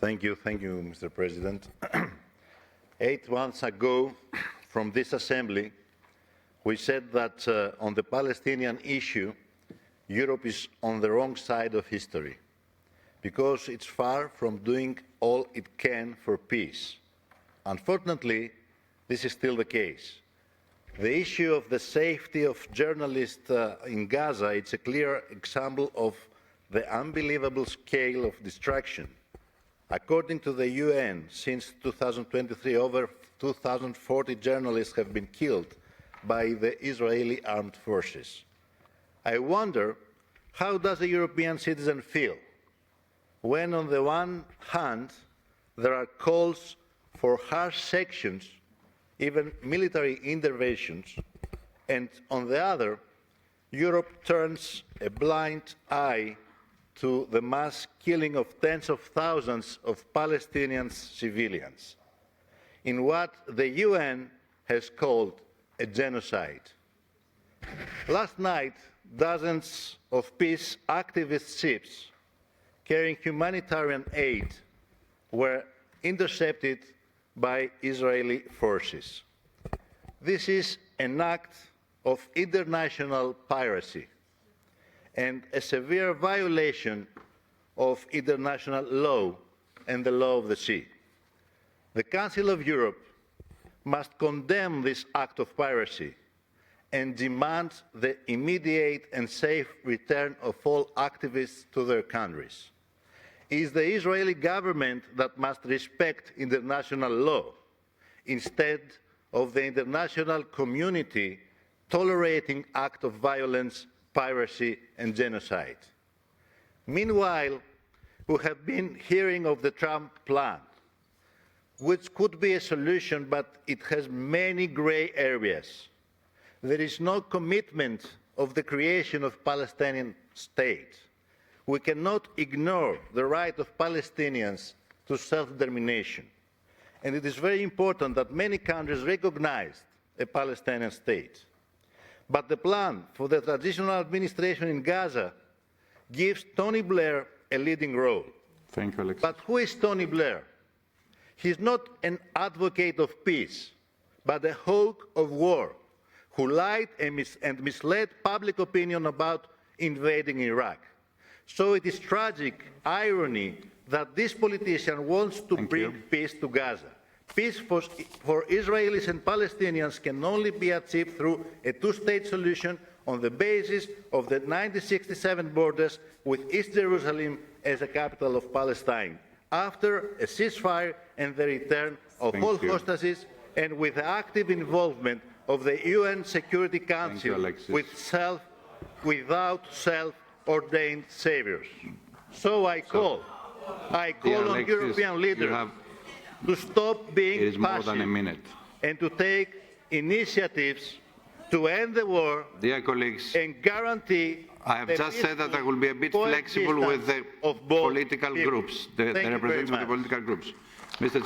Thank you, Mr. President. 8 months ago, from this Assembly, we said that on the Palestinian issue, Europe is on the wrong side of history, because it's far from doing all it can for peace. Unfortunately, this is still the case. The issue of the safety of journalists in Gaza is a clear example of the unbelievable scale of destruction. According to the UN, since 2023, over 2,040 journalists have been killed by the Israeli armed forces. I wonder, how does a European citizen feel when, on the one hand, there are calls for harsh sanctions, even military interventions, and on the other, Europe turns a blind eye to the mass killing of tens of thousands of Palestinian civilians, in what the UN has called a genocide. Last night, dozens of peace activist ships carrying humanitarian aid were intercepted by Israeli forces. This is an act of international piracy and a severe violation of international law and the law of the sea. The Council of Europe must condemn this act of piracy and demand the immediate and safe return of all activists to their countries. It is the Israeli government that must respect international law, instead of the international community tolerating acts of violence, piracy, and genocide. Meanwhile, we have been hearing of the Trump plan, which could be a solution, but it has many grey areas. There is no commitment of the creation of a Palestinian state. We cannot ignore the right of Palestinians to self-determination. And it is very important that many countries recognize a Palestinian state. But the plan for the transitional administration in Gaza gives Tony Blair a leading role. Thank you, Alexis. But who is Tony Blair? He is not an advocate of peace, but a hawk of war, who lied and misled public opinion about invading Iraq. So it is tragic irony that this politician wants to bring peace to Gaza. Peace for Israelis and Palestinians can only be achieved through a two-state solution on the basis of the 1967 borders, with East Jerusalem as the capital of Palestine, after a ceasefire and the return of all hostages, and with the active involvement of the UN Security Council without self-ordained saviors. So I call on European leaders to stop being passive and to take initiatives to end the war. Dear colleagues, and guarantee. I have just said that I will be a bit flexible with the political groups, the representatives of the political groups. Mr.